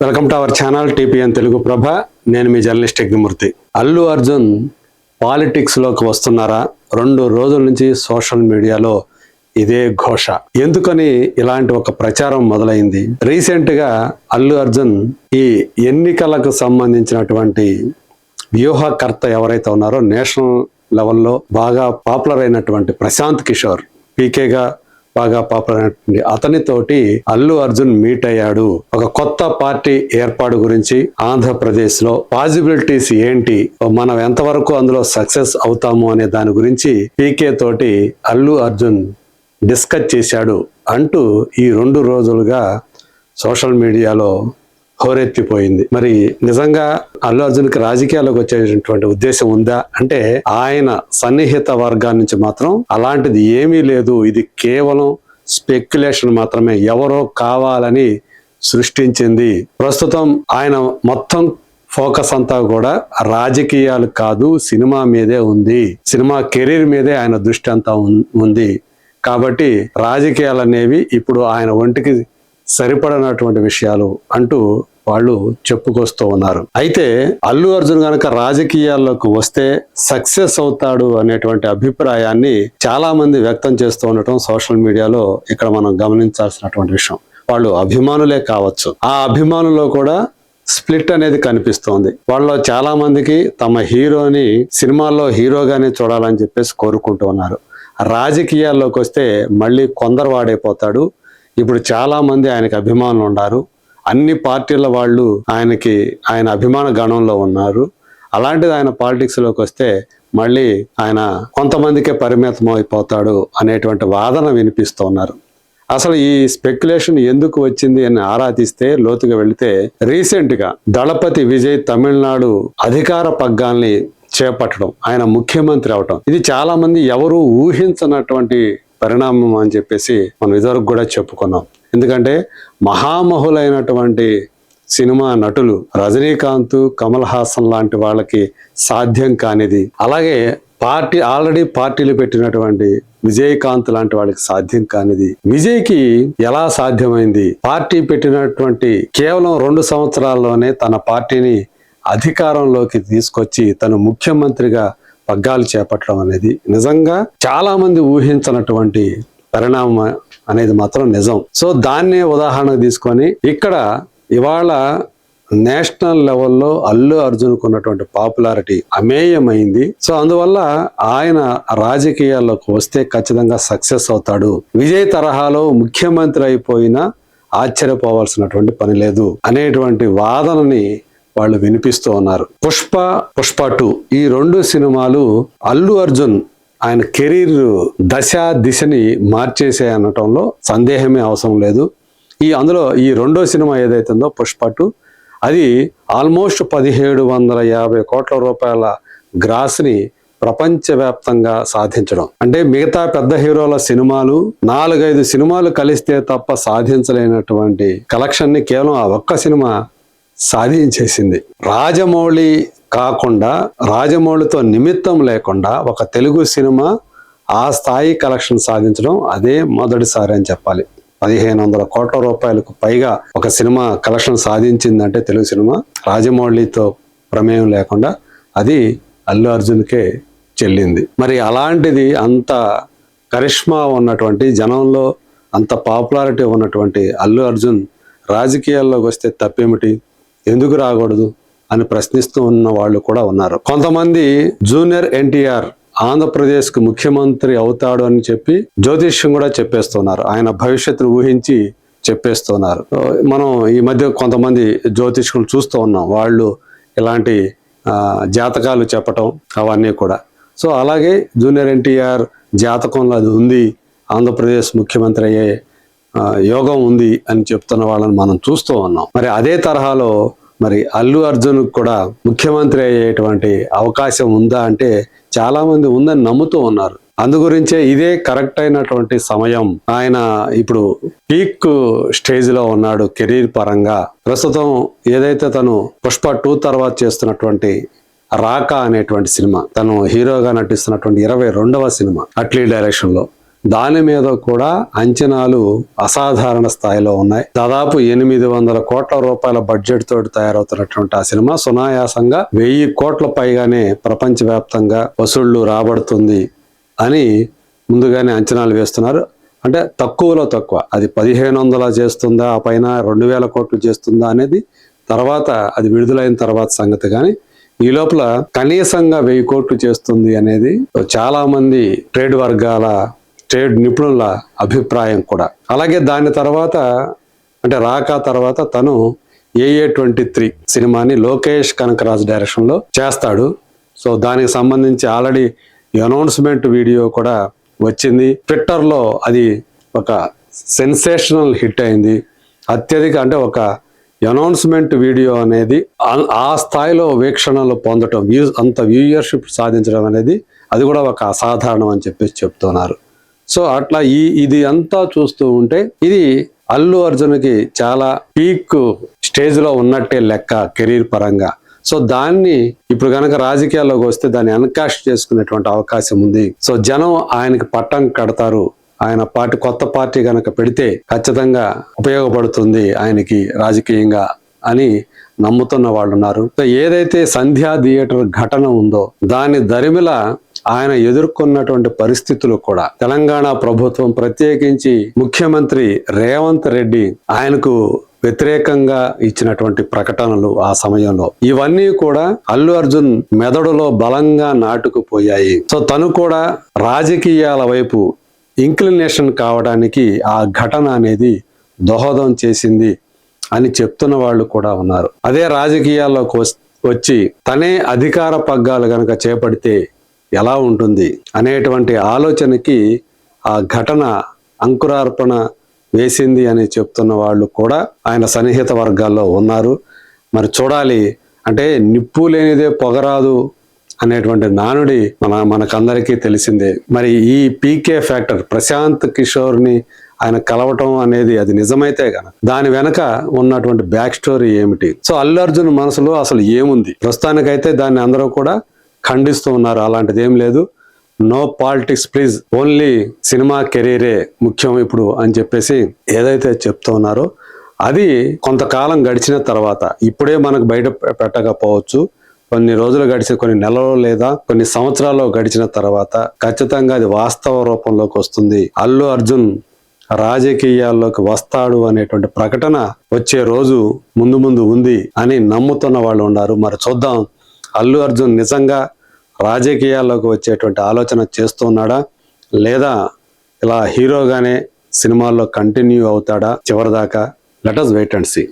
Welcome to our channel TPN Telugu Prabha. నేను మీ journalist Yagnamurthy. Allu Arjun politics లోకి వస్తున్నారా? 2 రోజుల నుంచి సోషల్ మీడియాలో ఇదే ఘోష. ఎందుకని ఇలాంటి ఒక ప్రచారం మొదలైంది? రీసెంట్ గా అల్లు అర్జున్ ఈ ఎన్నికలకు సంబంధించినటువంటి వ్యూహకర్త ఎవరైతే ఉన్నారో నేషనల్ లెవెల్లో బాగా పాపులర్ అయినటువంటి ప్రశాంత్ కిషోర్, పీకేగా బాగా పాపులర్ అయినటువంటి అతనితోటి అల్లు అర్జున్ మీట్ అయ్యాడు. ఒక కొత్త పార్టీ ఏర్పాటు గురించి ఆంధ్రప్రదేశ్ లో పాసిబిలిటీస్ ఏంటి, మనం ఎంతవరకు అందులో సక్సెస్ అవుతాము అనే దాని గురించి పీకే తోటి అల్లు అర్జున్ డిస్కస్ చేశాడు అంటూ ఈ 2 రోజులుగా సోషల్ మీడియాలో హోరెత్తిపోయింది. మరి నిజంగా అల్లు అర్జున్కి రాజకీయాల్లోకి వచ్చేటువంటి ఉద్దేశం ఉందా అంటే ఆయన సన్నిహిత వర్గాల నుంచి మాత్రం అలాంటిది ఏమీ లేదు. ఇది కేవలం స్పెక్యులేషన్ మాత్రమే, ఎవరో కావాలని సృష్టించింది. ప్రస్తుతం ఆయన మొత్తం ఫోకస్ అంతా కూడా రాజకీయాలు కాదు, సినిమా మీదే ఉంది. సినిమా కెరీర్ మీదే ఆయన దృష్టి అంతా ఉంది. కాబట్టి రాజకీయాలు అనేవి ఇప్పుడు ఆయన ఒంటికి సరిపడనటువంటి విషయాలు అంటూ వాళ్ళు చెప్పుకొస్తూ ఉన్నారు. అయితే అల్లు అర్జున్ గనక రాజకీయాల్లోకి వస్తే సక్సెస్ అవుతాడు అనేటువంటి అభిప్రాయాన్ని చాలా మంది వ్యక్తం చేస్తూ ఉండటం సోషల్ మీడియాలో ఇక్కడ మనం గమనించాల్సినటువంటి విషయం. వాళ్ళు అభిమానులే కావచ్చు, ఆ అభిమానుల్లో కూడా స్ప్లిట్ అనేది కనిపిస్తోంది. వాళ్ళలో చాలా మందికి తమ హీరోని సినిమాల్లో హీరోగానే చూడాలని చెప్పేసి కోరుకుంటూ ఉన్నారు. రాజకీయాల్లోకి వస్తే మళ్ళీ కొందరు వాడైపోతాడు. ఇప్పుడు చాలా మంది ఆయనకి అభిమానులు ఉన్నారు. అన్ని పార్టీల వాళ్ళు ఆయన అభిమాన గణంలో ఉన్నారు. అలాంటిది ఆయన పాలిటిక్స్ లోకి వస్తే మళ్ళీ ఆయన కొంతమందికే పరిమితం అయిపోతాడు అనేటువంటి వాదన వినిపిస్తూ ఉన్నారు. అసలు ఈ స్పెక్యులేషన్ ఎందుకు వచ్చింది అని ఆరా తీస్తే, లోతుగా వెళితే, రీసెంట్ గా దళపతి విజయ్ తమిళనాడు అధికార పగ్గాల్ని చేపట్టడం, ఆయన ముఖ్యమంత్రి అవటం, ఇది చాలా మంది ఎవరు ఊహించనటువంటి పరిణామం అని చెప్పేసి మనం ఇదివరకు కూడా చెప్పుకున్నాం. ఎందుకంటే మహామహులైనటువంటి సినిమా నటులు రజనీకాంత్, కమల్ హాసన్ లాంటి వాళ్ళకి సాధ్యం కానిది, అలాగే ఆల్రెడీ పార్టీలు పెట్టినటువంటి విజయకాంత్ లాంటి వాళ్ళకి సాధ్యం కానిది విజయ్కి ఎలా సాధ్యమైంది? పార్టీ పెట్టినటువంటి కేవలం 2 సంవత్సరాల్లోనే తన పార్టీని అధికారంలోకి తీసుకొచ్చి తను ముఖ్యమంత్రిగా పగ్గాలు చేపట్టడం అనేది నిజంగా చాలా మంది ఊహించినటువంటి పరిణామం అనేది మాత్రం నిజం. సో దాన్నే ఉదాహరణ తీసుకొని ఇక్కడ ఇవాళ నేషనల్ లెవెల్లో అల్లు అర్జున్కు ఉన్నటువంటి పాపులారిటీ అమేయమైంది. సో అందువల్ల ఆయన రాజకీయాల్లోకి వస్తే ఖచ్చితంగా సక్సెస్ అవుతాడు. విజయ్ తరహాలో ముఖ్యమంత్రి అయిపోయినా ఆశ్చర్యపోవాల్సినటువంటి పని లేదు అనేటువంటి వాదనని వాళ్ళు వినిపిస్తూ ఉన్నారు. పుష్ప 2 ఈ 2 సినిమాలు అల్లు అర్జున్ ఆయన కెరీర్ దిశని మార్చేసే అనటంలో సందేహమే అవసరం లేదు. అందులో ఈ 2వ సినిమా ఏదైతుందో పుష్ప 2, అది ఆల్మోస్ట్ 1750 కోట్ల రూపాయల గ్రాస్ ని ప్రపంచవ్యాప్తంగా సాధించడం అంటే మిగతా పెద్ద హీరోల సినిమాలు 4-5 సినిమాలు కలిస్తే తప్ప సాధించలేనటువంటి కలెక్షన్ ని కేవలం ఆ ఒక్క సినిమా సాధించేసింది. రాజమౌళి కాకుండా, రాజమౌళితో నిమిత్తం లేకుండా ఒక తెలుగు సినిమా ఆ స్థాయి కలెక్షన్ సాధించడం అదే మొదటిసారి అని చెప్పాలి. 1500 కోట్ల రూపాయలకు పైగా ఒక సినిమా కలెక్షన్ సాధించిందంటే తెలుగు సినిమా రాజమౌళితో ప్రమేయం లేకుండా అది అల్లు అర్జున్కే చెల్లింది. మరి అలాంటిది అంత కరిష్మా ఉన్నటువంటి, జనంలో అంత పాపులారిటీ ఉన్నటువంటి అల్లు అర్జున్ రాజకీయాల్లోకి వస్తే తప్పేమిటి, ఎందుకు రాకూడదు అని ప్రశ్నిస్తూ ఉన్న వాళ్ళు కూడా ఉన్నారు. కొంతమంది జూనియర్ ఎన్టీఆర్ ఆంధ్రప్రదేశ్ కు ముఖ్యమంత్రి అవుతాడు అని చెప్పి జ్యోతిష్యం కూడా చెప్పేస్తున్నారు. ఆయన భవిష్యత్తును ఊహించి చెప్పేస్తున్నారు. మనం ఈ మధ్య కొంతమంది జ్యోతిష్కులు చూస్తూ ఉన్నాం. వాళ్ళు ఇలాంటి జాతకాలు చెప్పటం అవన్నీ కూడా. సో అలాగే జూనియర్ ఎన్టీఆర్ జాతకంలో అది ఉంది, ఆంధ్రప్రదేశ్ ముఖ్యమంత్రి అయ్యే యోగం ఉంది అని చెప్తున్న వాళ్ళని మనం చూస్తూ ఉన్నాం. మరి అదే తరహాలో మరి అల్లు అర్జున్ కూడా ముఖ్యమంత్రి అయ్యేటువంటి అవకాశం ఉందా అంటే చాలా మంది ఉందని నమ్ముతూ ఉన్నారు. అందుగురించే ఇదే కరెక్ట్ అయినటువంటి సమయం. ఆయన ఇప్పుడు పీక్ స్టేజ్ లో ఉన్నాడు కెరీర్ పరంగా. ప్రస్తుతం ఏదైతే తను పుష్ప 2 తర్వాత చేస్తున్నటువంటి రాకా అనేటువంటి సినిమా, తను హీరోగా నటిస్తున్నటువంటి 22వ సినిమా అట్లీ డైరెక్షన్ లో, దాని మీద కూడా అంచనాలు అసాధారణ స్థాయిలో ఉన్నాయి. దాదాపు 800 కోట్ల రూపాయల బడ్జెట్ తోటి తయారవుతున్నటువంటి ఆ సినిమా సునాయాసంగా 1000 కోట్ల పైగానే ప్రపంచవ్యాప్తంగా వసూళ్లు రాబడుతుంది అని ముందుగానే అంచనాలు వేస్తున్నారు. అంటే తక్కువలో తక్కువ, అది 1500 చేస్తుందా, ఆ పైన 2000 కోట్లు చేస్తుందా అనేది తర్వాత, అది విడుదలైన తర్వాత సంగతి. కానీ ఈ లోపల కనీసంగా 1000 కోట్లు చేస్తుంది అనేది చాలా మంది ట్రేడ్ నిపుణుల అభిప్రాయం కూడా. అలాగే దాని తర్వాత అంటే రాకా తర్వాత తను AA23 సినిమాని లోకేష్ కనకరాజ్ డైరెక్షన్ లో చేస్తాడు. సో దానికి సంబంధించి ఆల్రెడీ అనౌన్స్మెంట్ వీడియో కూడా వచ్చింది. ట్విట్టర్ లో అది ఒక సెన్సేషనల్ హిట్ అయింది. అత్యధిక అంటే ఒక అనౌన్స్మెంట్ వీడియో అనేది ఆ స్థాయిలో వీక్షణలు పొందటం, అంత వ్యూయర్షిప్ సాధించడం అనేది అది కూడా ఒక అసాధారణం అని చెప్పేసి చెప్తున్నారు. సో అట్లా ఇది అంతా చూస్తూ ఉంటే ఇది అల్లు అర్జున్కి చాలా పీక్ స్టేజ్ లో ఉన్నట్టే లెక్క కెరీర్ పరంగా. సో దాన్ని ఇప్పుడు గనక రాజకీయాల్లోకి వస్తే దాన్ని అన్కాస్ట్ చేసుకునేటువంటి అవకాశం ఉంది. సో జనం ఆయనకి పట్టం కడతారు. ఆయన కొత్త పార్టీ గనక పెడితే ఖచ్చితంగా ఉపయోగపడుతుంది ఆయనకి రాజకీయంగా అని నమ్ముతున్న వాళ్ళు ఉన్నారు. ఏదైతే సంధ్యా థియేటర్ ఘటన ఉందో దాని దరిమిల ఆయన ఎదుర్కొన్నటువంటి పరిస్థితులు కూడా తెలంగాణ ప్రభుత్వం, ప్రత్యేకించి ముఖ్యమంత్రి రేవంత్ రెడ్డి ఆయనకు వ్యతిరేకంగా ఇచ్చినటువంటి ప్రకటనలు ఆ సమయంలో, ఇవన్నీ కూడా అల్లు అర్జున్ మెదడులో బలంగా నాటుకుపోయాయి. సో తను కూడా రాజకీయాల వైపు ఇంక్లినేషన్ కావడానికి ఆ ఘటన అనేది దోహదం చేసింది అని చెప్తున్న వాళ్ళు కూడా ఉన్నారు. అదే రాజకీయాల్లోకి వచ్చి తనే అధికార పగ్గాలు గనక చేపడితే ఎలా ఉంటుంది అనేటువంటి ఆలోచనకి ఆ ఘటన అంకురార్పణ వేసింది అని చెప్తున్న వాళ్ళు కూడా ఆయన సన్నిహిత వర్గాల్లో ఉన్నారు. మరి చూడాలి. అంటే నిప్పు లేనిదే పొగరాదు అనేటువంటి నానుడి మనకందరికీ తెలిసిందే. మరి ఈ పీకే ఫ్యాక్టర్, ప్రశాంత్ కిషోర్ ని ఆయన కలవటం అనేది అది నిజమైతే గనక దాని వెనక ఉన్నటువంటి బ్యాక్ స్టోరీ ఏమిటి? సో అల్లు అర్జున్ మనసులో అసలు ఏముంది? ప్రస్తుతానికైతే దాన్ని అందరూ కూడా ఖండిస్తూ ఉన్నారు. అలాంటిది ఏం లేదు, no politics please, only cinema కెరీరే ముఖ్యం ఇప్పుడు అని చెప్పేసి ఏదైతే చెప్తూ ఉన్నారో అది కొంతకాలం గడిచిన తర్వాత, ఇప్పుడే మనకు బయట పెట్టకపోవచ్చు, కొన్ని రోజులు కొన్ని నెలలు లేదా కొన్ని సంవత్సరాలు గడిచిన తర్వాత ఖచ్చితంగా అది వాస్తవ రూపంలోకి వస్తుంది. అల్లు అర్జున్ రాజకీయాల్లోకి వస్తాడు అనేటువంటి ప్రకటన వచ్చే రోజు ముందు ఉంది అని నమ్ముతున్న వాళ్ళు ఉన్నారు. మరి చూద్దాం, అల్లు అర్జున్ నిజంగా రాజకీయాల్లోకి వచ్చేటువంటి ఆలోచన చేస్తున్నాడా, లేదా ఇలా హీరోగానే సినిమాల్లో కంటిన్యూ అవుతాడా చివరిదాకా? Let us wait and see.